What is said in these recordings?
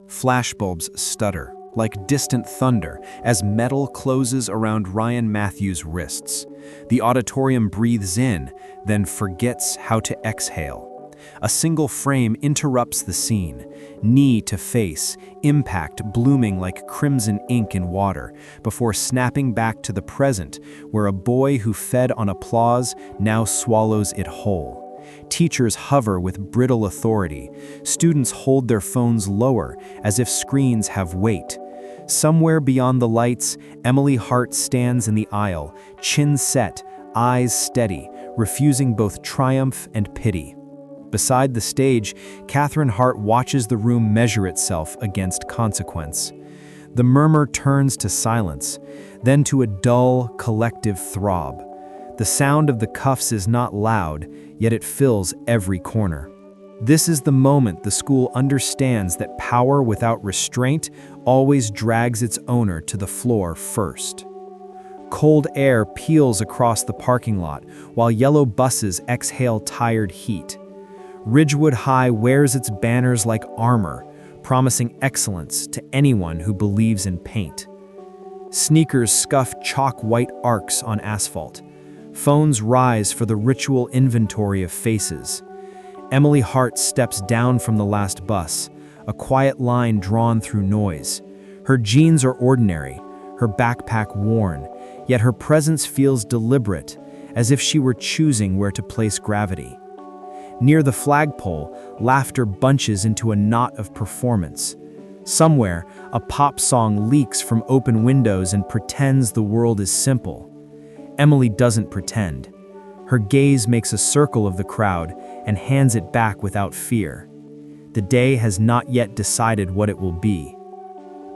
Flashbulbs stutter, like distant thunder, as metal closes around Ryan Matthews' wrists. The auditorium breathes in, then forgets how to exhale. A single frame interrupts the scene, knee to face, impact blooming like crimson ink in water, before snapping back to the present, where a boy who fed on applause now swallows it whole. Teachers hover with brittle authority. Students hold their phones lower, as if screens have weight. Somewhere beyond the lights, Emily Hart stands in the aisle, chin set, eyes steady, refusing both triumph and pity. Beside the stage, Katherine Hart watches the room measure itself against consequence. The murmur turns to silence, then to a dull, collective throb. The sound of the cuffs is not loud, yet it fills every corner. This is the moment the school understands that power without restraint always drags its owner to the floor first. Cold air peels across the parking lot, while yellow buses exhale tired heat. Ridgewood High wears its banners like armor, promising excellence to anyone who believes in paint. Sneakers scuff chalk-white arcs on asphalt. Phones rise for the ritual inventory of faces. Emily Hart steps down from the last bus, a quiet line drawn through noise. Her jeans are ordinary, her backpack worn, yet her presence feels deliberate, as if she were choosing where to place gravity. Near the flagpole, laughter bunches into a knot of performance. Somewhere, a pop song leaks from open windows and pretends the world is simple. Emily doesn't pretend. Her gaze makes a circle of the crowd and hands it back without fear. The day has not yet decided what it will be.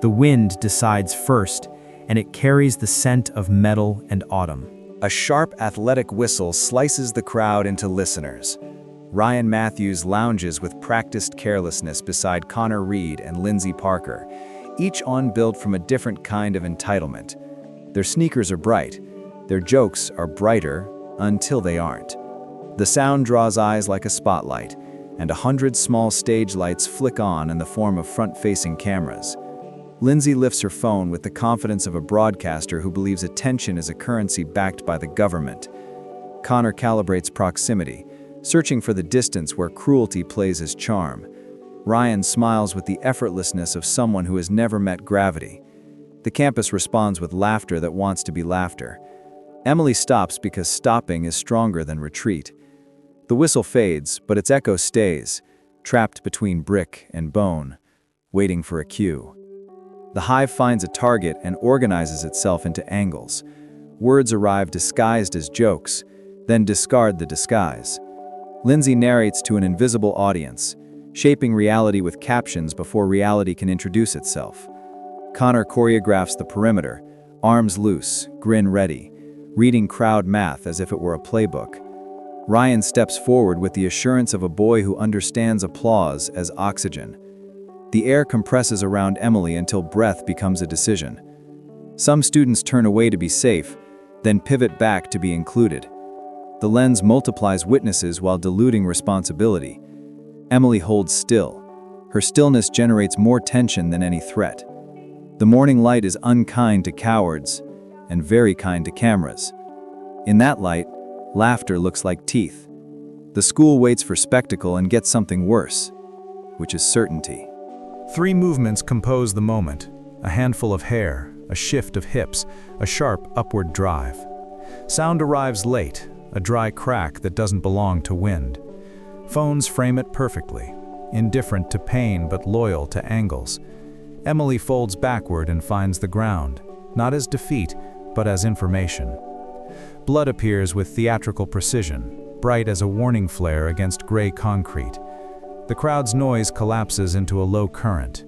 The wind decides first, and it carries the scent of metal and autumn. A sharp, athletic whistle slices the crowd into listeners. Ryan Matthews lounges with practiced carelessness beside Connor Reed and Lindsay Parker, each on built from a different kind of entitlement. Their sneakers are bright. Their jokes are brighter until they aren't. The sound draws eyes like a spotlight, and 100 small stage lights flick on in the form of front-facing cameras. Lindsay lifts her phone with the confidence of a broadcaster who believes attention is a currency backed by the government. Connor calibrates proximity, searching for the distance where cruelty plays his charm. Ryan smiles with the effortlessness of someone who has never met gravity. The campus responds with laughter that wants to be laughter. Emily stops because stopping is stronger than retreat. The whistle fades, but its echo stays, trapped between brick and bone, waiting for a cue. The hive finds a target and organizes itself into angles. Words arrive disguised as jokes, then discard the disguise. Lindsay narrates to an invisible audience, shaping reality with captions before reality can introduce itself. Connor choreographs the perimeter, arms loose, grin ready, reading crowd math as if it were a playbook. Ryan steps forward with the assurance of a boy who understands applause as oxygen. The air compresses around Emily until breath becomes a decision. Some students turn away to be safe, then pivot back to be included. The lens multiplies witnesses while diluting responsibility. Emily holds still. Her stillness generates more tension than any threat. The morning light is unkind to cowards and very kind to cameras. In that light, laughter looks like teeth. The school waits for spectacle and gets something worse, which is certainty. 3 movements compose the moment: a handful of hair, a shift of hips, a sharp upward drive. Sound arrives late, a dry crack that doesn't belong to wind. Phones frame it perfectly, indifferent to pain but loyal to angles. Emily folds backward and finds the ground, not as defeat, but as information. Blood appears with theatrical precision, bright as a warning flare against gray concrete. The crowd's noise collapses into a low current.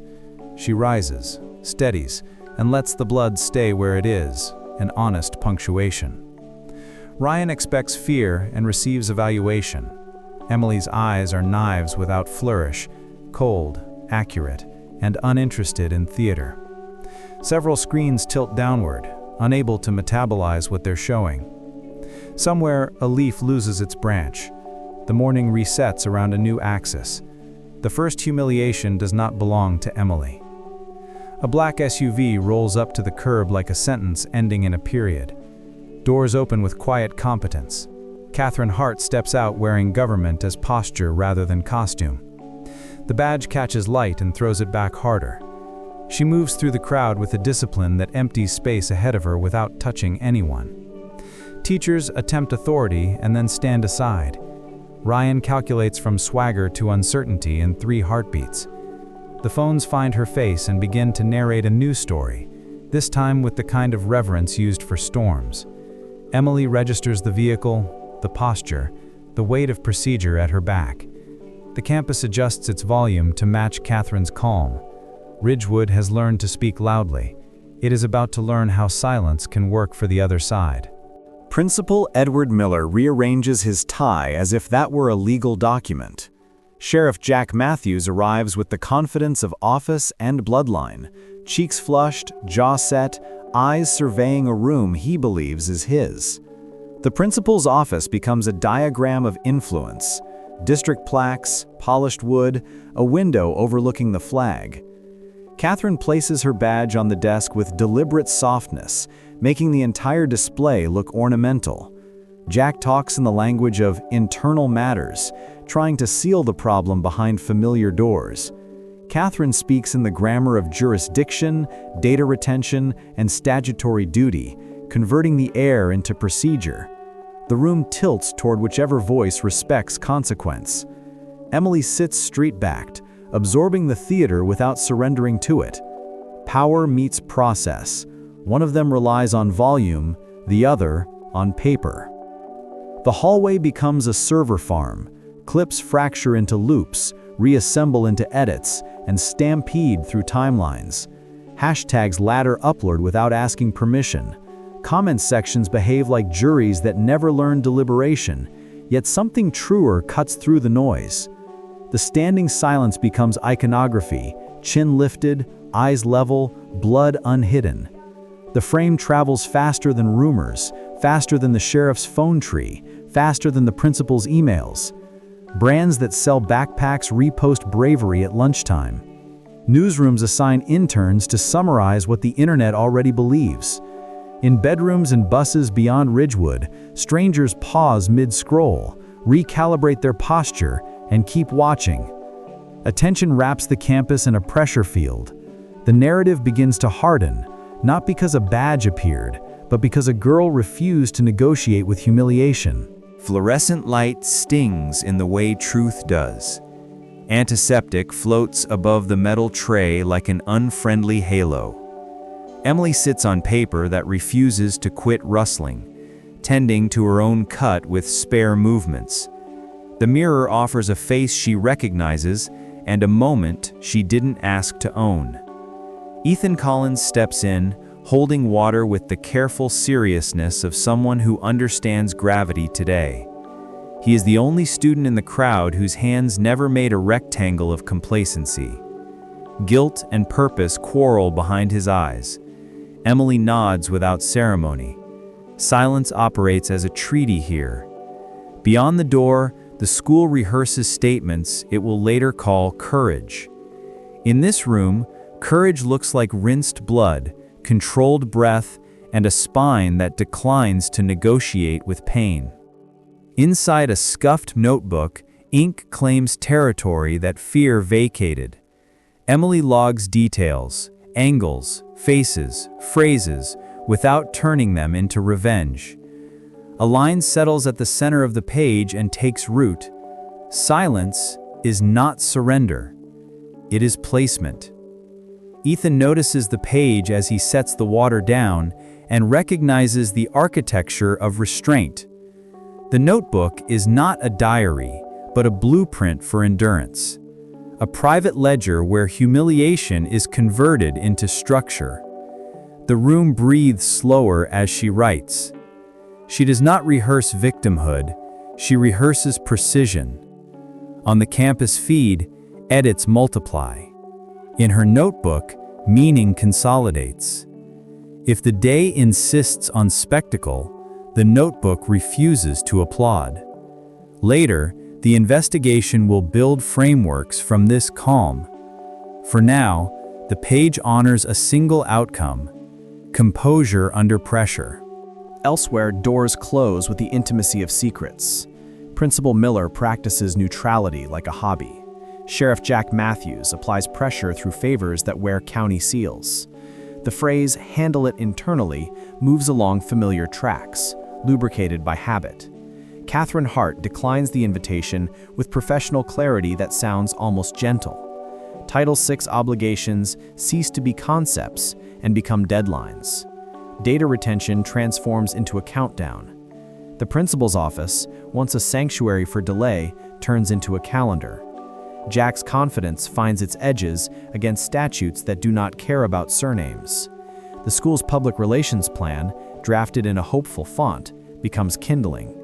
She rises, steadies, and lets the blood stay where it is, an honest punctuation. Ryan expects fear and receives evaluation. Emily's eyes are knives without flourish, cold, accurate, and uninterested in theater. Several screens tilt downward, unable to metabolize what they're showing. Somewhere, a leaf loses its branch. The morning resets around a new axis. The first humiliation does not belong to Emily. A black SUV rolls up to the curb like a sentence ending in a period. Doors open with quiet competence. Katherine Hart steps out wearing government as posture rather than costume. The badge catches light and throws it back harder. She moves through the crowd with a discipline that empties space ahead of her without touching anyone. Teachers attempt authority and then stand aside. Ryan calculates from swagger to uncertainty in 3 heartbeats. The phones find her face and begin to narrate a news story, this time with the kind of reverence used for storms. Emily registers the vehicle, the posture, the weight of procedure at her back. The campus adjusts its volume to match Katherine's calm. Ridgewood has learned to speak loudly. It is about to learn how silence can work for the other side. Principal Edward Miller rearranges his tie as if that were a legal document. Sheriff Jack Matthews arrives with the confidence of office and bloodline, cheeks flushed, jaw set, eyes surveying a room he believes is his. The principal's office becomes a diagram of influence. District plaques, polished wood, a window overlooking the flag. Katherine places her badge on the desk with deliberate softness, making the entire display look ornamental. Jack talks in the language of internal matters, trying to seal the problem behind familiar doors. Katherine speaks in the grammar of jurisdiction, data retention, and statutory duty, converting the air into procedure. The room tilts toward whichever voice respects consequence. Emily sits street-backed, absorbing the theater without surrendering to it. Power meets process. One of them relies on volume, the other on paper. The hallway becomes a server farm. Clips fracture into loops, reassemble into edits, and stampede through timelines. Hashtags ladder upward without asking permission. Comment sections behave like juries that never learn deliberation, yet something truer cuts through the noise. The standing silence becomes iconography, chin lifted, eyes level, blood unhidden. The frame travels faster than rumors, faster than the sheriff's phone tree, faster than the principal's emails. Brands that sell backpacks repost bravery at lunchtime. Newsrooms assign interns to summarize what the internet already believes. In bedrooms and buses beyond Ridgewood, strangers pause mid-scroll, recalibrate their posture, and keep watching. Attention wraps the campus in a pressure field. The narrative begins to harden, not because a badge appeared, but because a girl refused to negotiate with humiliation. Fluorescent light stings in the way truth does. Antiseptic floats above the metal tray like an unfriendly halo. Emily sits on paper that refuses to quit rustling, tending to her own cut with spare movements. The mirror offers a face she recognizes and a moment she didn't ask to own. Ethan Collins steps in, holding water with the careful seriousness of someone who understands gravity today. He is the only student in the crowd whose hands never made a rectangle of complacency. Guilt and purpose quarrel behind his eyes. Emily nods without ceremony. Silence operates as a treaty here. Beyond the door, the school rehearses statements it will later call courage. In this room, courage looks like rinsed blood, controlled breath, and a spine that declines to negotiate with pain. Inside a scuffed notebook, ink claims territory that fear vacated. Emily logs details, angles, faces, phrases, without turning them into revenge. A line settles at the center of the page and takes root. Silence is not surrender. It is placement. Ethan notices the page as he sets the water down and recognizes the architecture of restraint. The notebook is not a diary, but a blueprint for endurance. A private ledger where humiliation is converted into structure. The room breathes slower as she writes. She does not rehearse victimhood, she rehearses precision. On the campus feed, edits multiply. In her notebook, meaning consolidates. If the day insists on spectacle, the notebook refuses to applaud. Later, The investigation will build frameworks from this calm. For now, the page honors a single outcome: composure under pressure. Elsewhere, doors close with the intimacy of secrets. Principal Miller practices neutrality like a hobby. Sheriff Jack Matthews applies pressure through favors that wear county seals. The phrase, "handle it internally," moves along familiar tracks, lubricated by habit. Katherine Hart declines the invitation with professional clarity that sounds almost gentle. Title VI obligations cease to be concepts and become deadlines. Data retention transforms into a countdown. The principal's office, once a sanctuary for delay, turns into a calendar. Jack's confidence finds its edges against statutes that do not care about surnames. The school's public relations plan, drafted in a hopeful font, becomes kindling.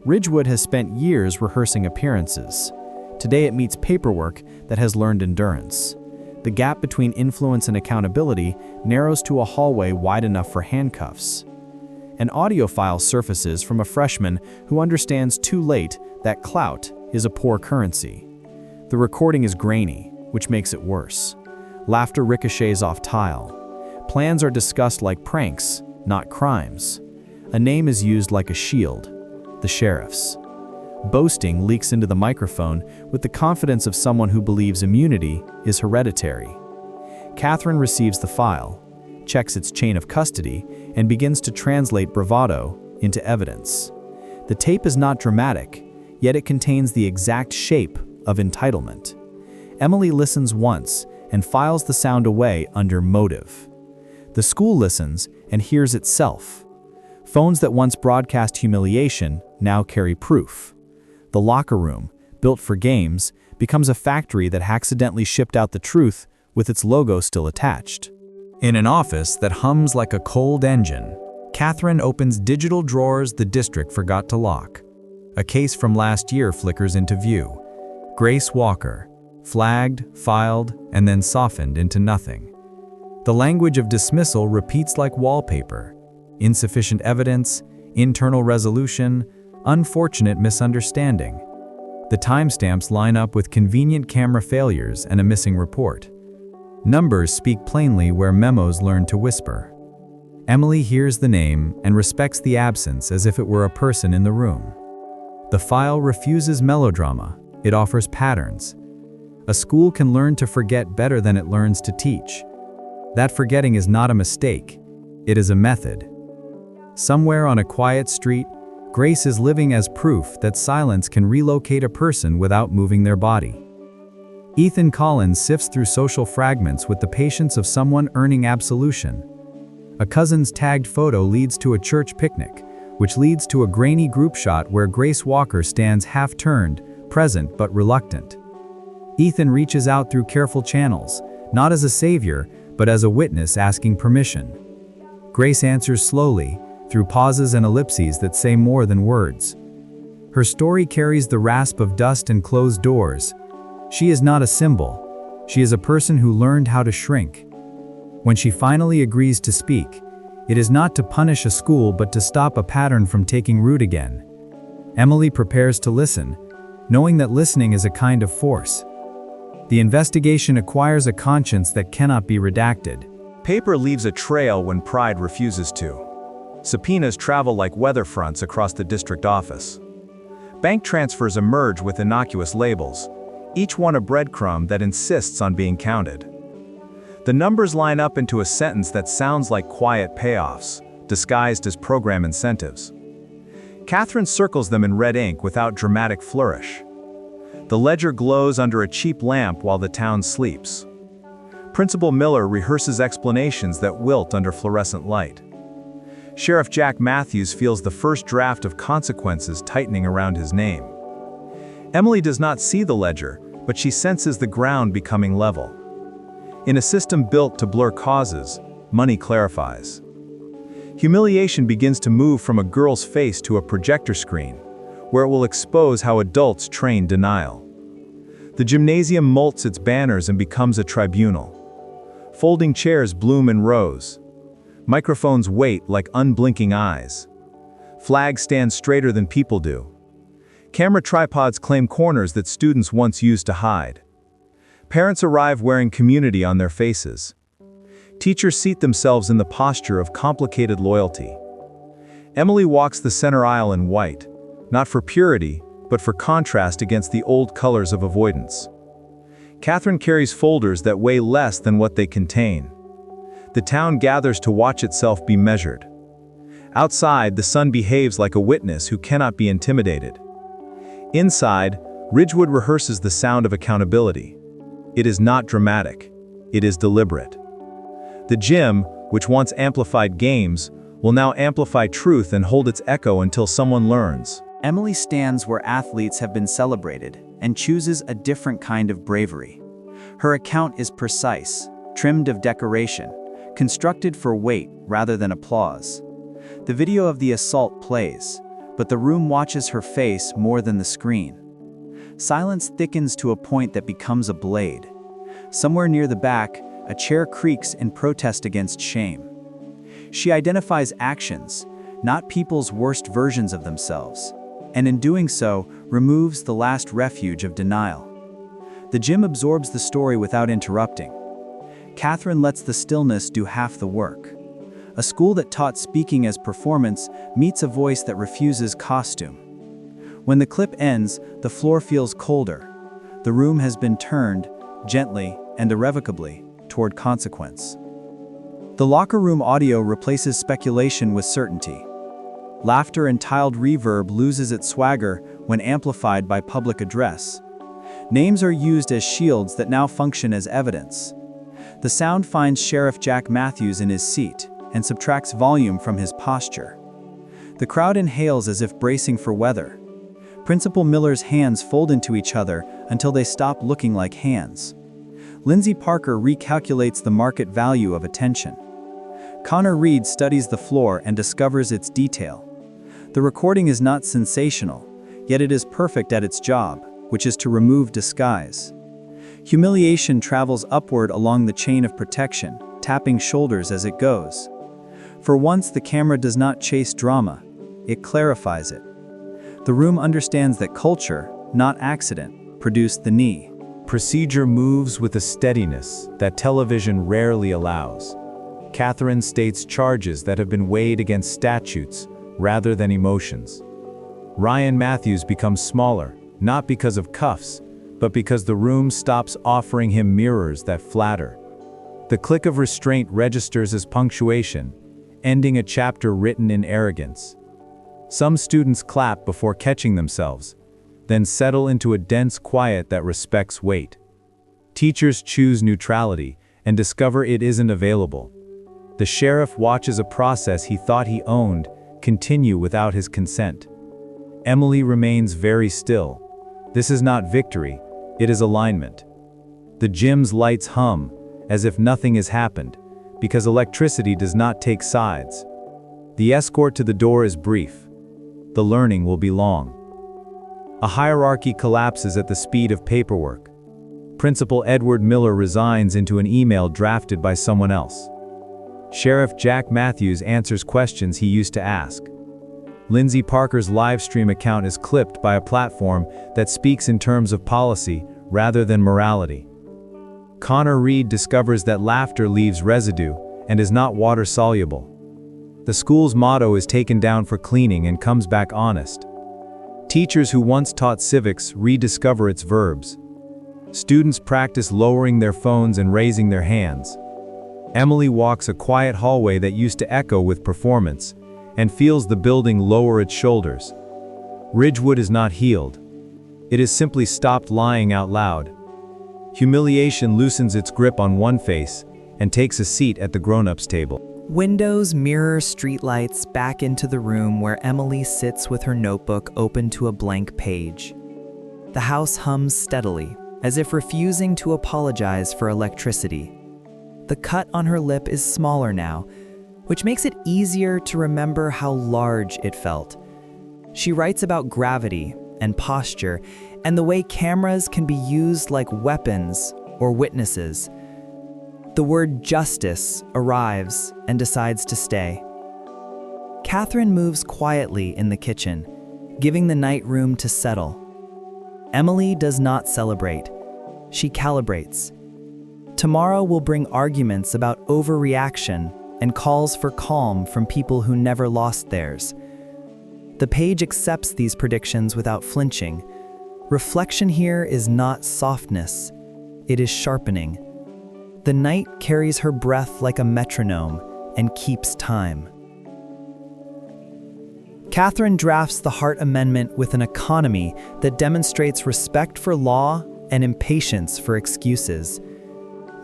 Ridgewood has spent years rehearsing appearances. Today it meets paperwork that has learned endurance. The gap between influence and accountability narrows to a hallway wide enough for handcuffs. An audio file surfaces from a freshman who understands too late that clout is a poor currency. The recording is grainy, which makes it worse. Laughter ricochets off tile. Plans are discussed like pranks, not crimes. A name is used like a shield: the sheriff's. Boasting leaks into the microphone with the confidence of someone who believes immunity is hereditary. Katherine receives the file, checks its chain of custody, and begins to translate bravado into evidence. The tape is not dramatic, yet it contains the exact shape of entitlement. Emily listens once and files the sound away under motive. The school listens and hears itself. Phones that once broadcast humiliation now carry proof. The locker room, built for games, becomes a factory that accidentally shipped out the truth with its logo still attached. In an office that hums like a cold engine, Katherine opens digital drawers the district forgot to lock. A case from last year flickers into view. Grace Walker, flagged, filed, and then softened into nothing. The language of dismissal repeats like wallpaper: insufficient evidence, internal resolution, unfortunate misunderstanding. The timestamps line up with convenient camera failures and a missing report. Numbers speak plainly where memos learn to whisper. Emily hears the name and respects the absence as if it were a person in the room. The file refuses melodrama, it offers patterns. A school can learn to forget better than it learns to teach. That forgetting is not a mistake, it is a method. Somewhere on a quiet street, Grace is living as proof that silence can relocate a person without moving their body. Ethan Collins sifts through social fragments with the patience of someone earning absolution. A cousin's tagged photo leads to a church picnic, which leads to a grainy group shot where Grace Walker stands half-turned, present but reluctant. Ethan reaches out through careful channels, not as a savior, but as a witness asking permission. Grace answers slowly, through pauses and ellipses that say more than words. Her story carries the rasp of dust and closed doors. She is not a symbol. She is a person who learned how to shrink. When she finally agrees to speak, it is not to punish a school but to stop a pattern from taking root again. Emily prepares to listen, knowing that listening is a kind of force. The investigation acquires a conscience that cannot be redacted. Paper leaves a trail when pride refuses to. Subpoenas travel like weather fronts across the district office. Bank transfers emerge with innocuous labels, each one a breadcrumb that insists on being counted. The numbers line up into a sentence that sounds like quiet payoffs, disguised as program incentives. Katherine circles them in red ink without dramatic flourish. The ledger glows under a cheap lamp while the town sleeps. Principal Miller rehearses explanations that wilt under fluorescent light. Sheriff Jack Matthews feels the first draft of consequences tightening around his name. Emily does not see the ledger, but she senses the ground becoming level. In a system built to blur causes, money clarifies. Humiliation begins to move from a girl's face to a projector screen, where it will expose how adults train denial. The gymnasium molts its banners and becomes a tribunal. Folding chairs bloom in rows. Microphones wait like unblinking eyes. Flags stand straighter than people do. Camera tripods claim corners that students once used to hide. Parents arrive wearing community on their faces. Teachers seat themselves in the posture of complicated loyalty. Emily walks the center aisle in white, not for purity, but for contrast against the old colors of avoidance. Katherine carries folders that weigh less than what they contain. The town gathers to watch itself be measured. Outside, the sun behaves like a witness who cannot be intimidated. Inside, Ridgewood rehearses the sound of accountability. It is not dramatic. It is deliberate. The gym, which once amplified games, will now amplify truth and hold its echo until someone learns. Emily stands where athletes have been celebrated and chooses a different kind of bravery. Her account is precise, trimmed of decoration, constructed for weight rather than applause. The video of the assault plays, but the room watches her face more than the screen. Silence thickens to a point that becomes a blade. Somewhere near the back, a chair creaks in protest against shame. She identifies actions, not people's worst versions of themselves, and in doing so, removes the last refuge of denial. The gym absorbs the story without interrupting. Katherine lets the stillness do half the work. A school that taught speaking as performance meets a voice that refuses costume. When the clip ends, the floor feels colder. The room has been turned, gently and irrevocably, toward consequence. The locker room audio replaces speculation with certainty. Laughter and tiled reverb loses its swagger when amplified by public address. Names are used as shields that now function as evidence. The sound finds Sheriff Jack Matthews in his seat and subtracts volume from his posture. The crowd inhales as if bracing for weather. Principal Miller's hands fold into each other until they stop looking like hands. Lindsay Parker recalculates the market value of attention. Connor Reed studies the floor and discovers its detail. The recording is not sensational, yet it is perfect at its job, which is to remove disguise. Humiliation travels upward along the chain of protection, tapping shoulders as it goes. For once, the camera does not chase drama, it clarifies it. The room understands that culture, not accident, produced the knee. Procedure moves with a steadiness that television rarely allows. Katherine states charges that have been weighed against statutes rather than emotions. Ryan Matthews becomes smaller, not because of cuffs, but because the room stops offering him mirrors that flatter. The click of restraint registers as punctuation, ending a chapter written in arrogance. Some students clap before catching themselves, then settle into a dense quiet that respects weight. Teachers choose neutrality and discover it isn't available. The sheriff watches a process he thought he owned continue without his consent. Emily remains very still. This is not victory, it is alignment. The gym's lights hum, as if nothing has happened, because electricity does not take sides. The escort to the door is brief. The learning will be long. A hierarchy collapses at the speed of paperwork. Principal Edward Miller resigns into an email drafted by someone else. Sheriff Jack Matthews answers questions he used to ask. Lindsay Parker's live stream account is clipped by a platform that speaks in terms of policy rather than morality. Connor Reed discovers that laughter leaves residue and is not water-soluble. The school's motto is taken down for cleaning and comes back honest. Teachers who once taught civics rediscover its verbs. Students practice lowering their phones and raising their hands. Emily walks a quiet hallway that used to echo with performance and feels the building lower its shoulders. Ridgewood is not healed. It has simply stopped lying out loud. Humiliation loosens its grip on one face and takes a seat at the grown-ups table. Windows mirror streetlights back into the room where Emily sits with her notebook open to a blank page. The house hums steadily, as if refusing to apologize for electricity. The cut on her lip is smaller now, which makes it easier to remember how large it felt. She writes about gravity and posture and the way cameras can be used like weapons or witnesses. The word justice arrives and decides to stay. Katherine moves quietly in the kitchen, giving the night room to settle. Emily does not celebrate. She calibrates. Tomorrow will bring arguments about overreaction and calls for calm from people who never lost theirs. The page accepts these predictions without flinching. Reflection here is not softness, it is sharpening. The night carries her breath like a metronome and keeps time. Katherine drafts the Hart Amendment with an economy that demonstrates respect for law and impatience for excuses.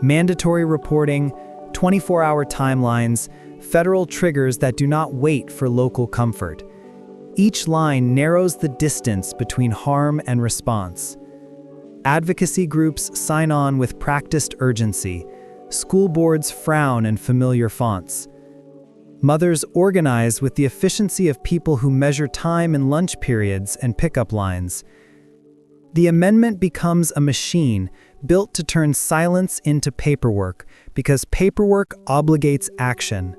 Mandatory reporting, 24-hour timelines, federal triggers that do not wait for local comfort. Each line narrows the distance between harm and response. Advocacy groups sign on with practiced urgency. School boards frown in familiar fonts. Mothers organize with the efficiency of people who measure time in lunch periods and pickup lines. The amendment becomes a machine built to turn silence into paperwork because paperwork obligates action.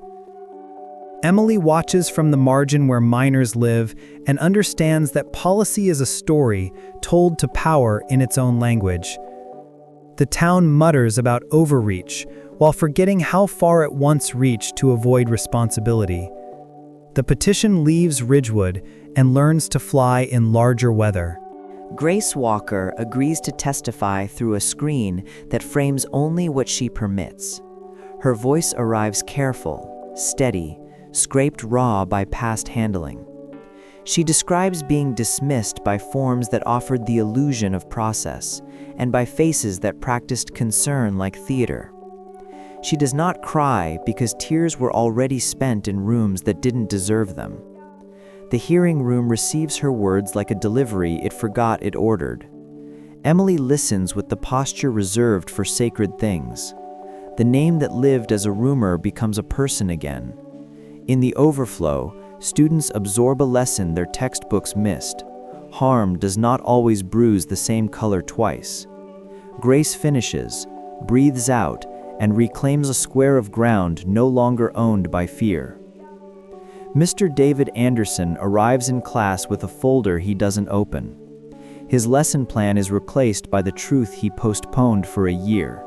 Emily watches from the margin where minors live and understands that policy is a story told to power in its own language. The town mutters about overreach while forgetting how far it once reached to avoid responsibility. The petition leaves Ridgewood and learns to fly in larger weather. Grace Walker agrees to testify through a screen that frames only what she permits. Her voice arrives careful, steady, scraped raw by past handling. She describes being dismissed by forms that offered the illusion of process, and by faces that practiced concern like theater. She does not cry because tears were already spent in rooms that didn't deserve them. The hearing room receives her words like a delivery it forgot it ordered. Emily listens with the posture reserved for sacred things. The name that lived as a rumor becomes a person again. In the overflow, students absorb a lesson their textbooks missed. Harm does not always bruise the same color twice. Grace finishes, breathes out, and reclaims a square of ground no longer owned by fear. Mr. David Anderson arrives in class with a folder he doesn't open. His lesson plan is replaced by the truth he postponed for a year.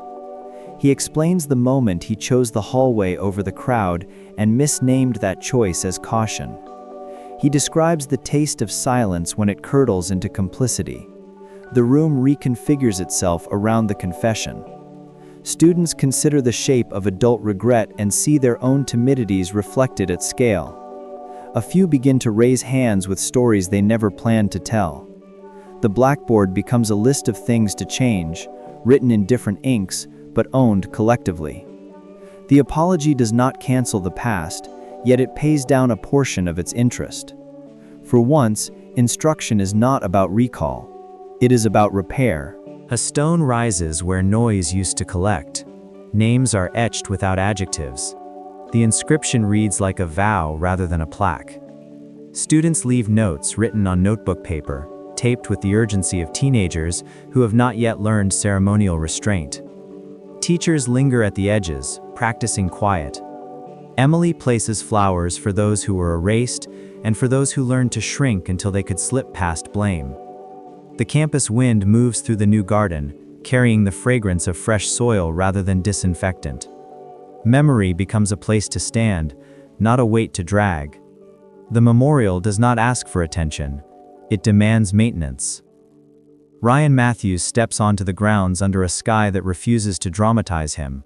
He explains the moment he chose the hallway over the crowd and misnamed that choice as caution. He describes the taste of silence when it curdles into complicity. The room reconfigures itself around the confession. Students consider the shape of adult regret and see their own timidities reflected at scale. A few begin to raise hands with stories they never planned to tell. The blackboard becomes a list of things to change, written in different inks, but owned collectively. The apology does not cancel the past, yet it pays down a portion of its interest. For once, instruction is not about recall. It is about repair. A stone rises where noise used to collect. Names are etched without adjectives. The inscription reads like a vow rather than a plaque. Students leave notes written on notebook paper, taped with the urgency of teenagers who have not yet learned ceremonial restraint. Teachers linger at the edges, practicing quiet. Emily places flowers for those who were erased and for those who learned to shrink until they could slip past blame. The campus wind moves through the new garden, carrying the fragrance of fresh soil rather than disinfectant. Memory becomes a place to stand, not a weight to drag. The memorial does not ask for attention. It demands maintenance. Ryan Matthews steps onto the grounds under a sky that refuses to dramatize him.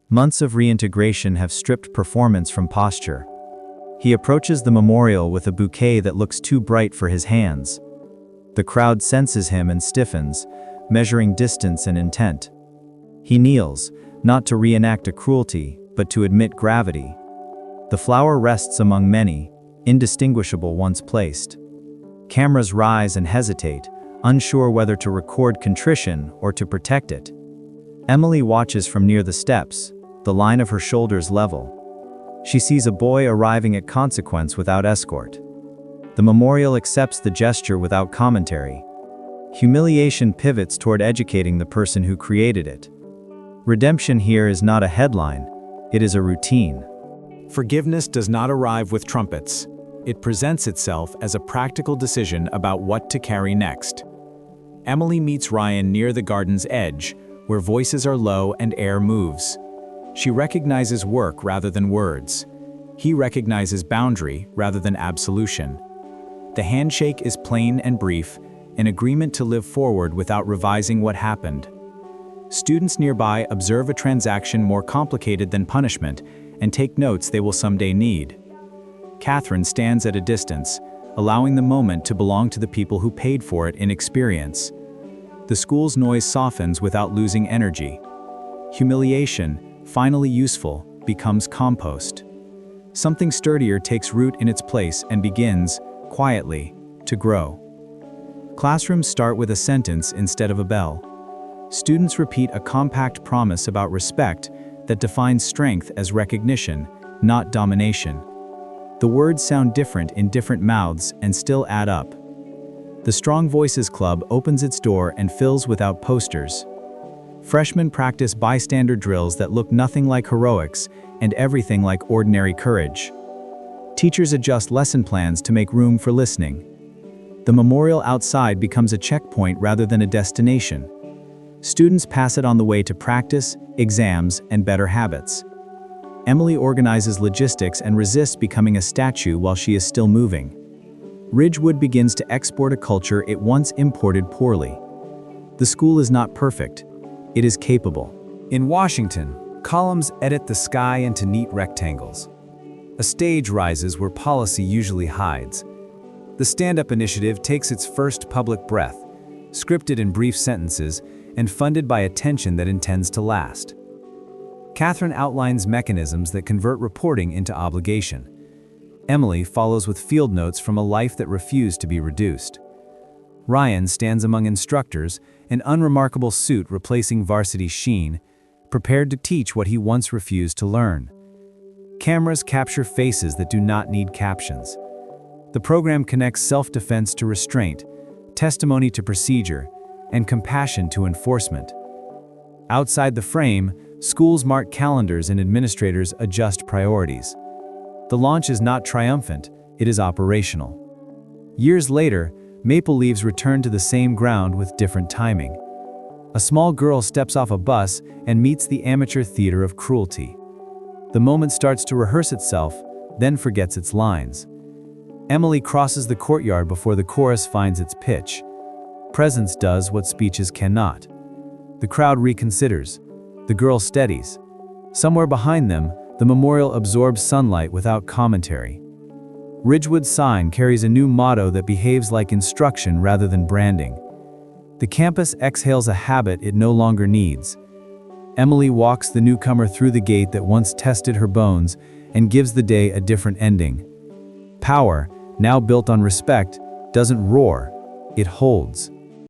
Months of reintegration have stripped performance from posture. He approaches the memorial with a bouquet that looks too bright for his hands. The crowd senses him and stiffens, measuring distance and intent. He kneels, not to reenact a cruelty, but to admit gravity. The flower rests among many, indistinguishable once placed. Cameras rise and hesitate, unsure whether to record contrition or to protect it. Emily watches from near the steps, the line of her shoulders level. She sees a boy arriving at consequence without escort. The memorial accepts the gesture without commentary. Humiliation pivots toward educating the person who created it. Redemption here is not a headline, it is a routine. Forgiveness does not arrive with trumpets. it presents itself as a practical decision about what to carry next. Emily meets Ryan near the garden's edge, where voices are low and air moves. She recognizes work rather than words. He recognizes boundary rather than absolution. The handshake is plain and brief, an agreement to live forward without revising what happened. Students nearby observe a transaction more complicated than punishment and take notes they will someday need. Katherine stands at a distance, allowing the moment to belong to the people who paid for it in experience. The school's noise softens without losing energy. Humiliation, finally useful, becomes compost. Something sturdier takes root in its place and begins, quietly, to grow. Classrooms start with a sentence instead of a bell. Students repeat a compact promise about respect that defines strength as recognition, not domination. The words sound different in different mouths and still add up. The Strong Voices Club opens its door and fills without posters. Freshmen practice bystander drills that look nothing like heroics and everything like ordinary courage. Teachers adjust lesson plans to make room for listening. The memorial outside becomes a checkpoint rather than a destination. Students pass it on the way to practice, exams, and better habits. Emily organizes logistics and resists becoming a statue while she is still moving. Ridgewood begins to export a culture it once imported poorly. The school is not perfect. It is capable. In Washington, columns edit the sky into neat rectangles. A stage rises where policy usually hides. The Stand Up Initiative takes its first public breath, scripted in brief sentences and funded by attention that intends to last. Katherine outlines mechanisms that convert reporting into obligation. Emily follows with field notes from a life that refused to be reduced. Ryan stands among instructors, an unremarkable suit replacing varsity sheen, prepared to teach what he once refused to learn. Cameras capture faces that do not need captions. The program connects self-defense to restraint, testimony to procedure, and compassion to enforcement. Outside the frame, schools mark calendars and administrators adjust priorities. The launch is not triumphant, it is operational. Years later, maple leaves return to the same ground with different timing. A small girl steps off a bus and meets the amateur theater of cruelty. The moment starts to rehearse itself, then forgets its lines. Emily crosses the courtyard before the chorus finds its pitch. Presence does what speeches cannot. The crowd reconsiders. The girl steadies. Somewhere behind them, the memorial absorbs sunlight without commentary. Ridgewood's sign carries a new motto that behaves like instruction rather than branding. The campus exhales a habit it no longer needs. Emily walks the newcomer through the gate that once tested her bones and gives the day a different ending. Power, now built on respect, doesn't roar, it holds.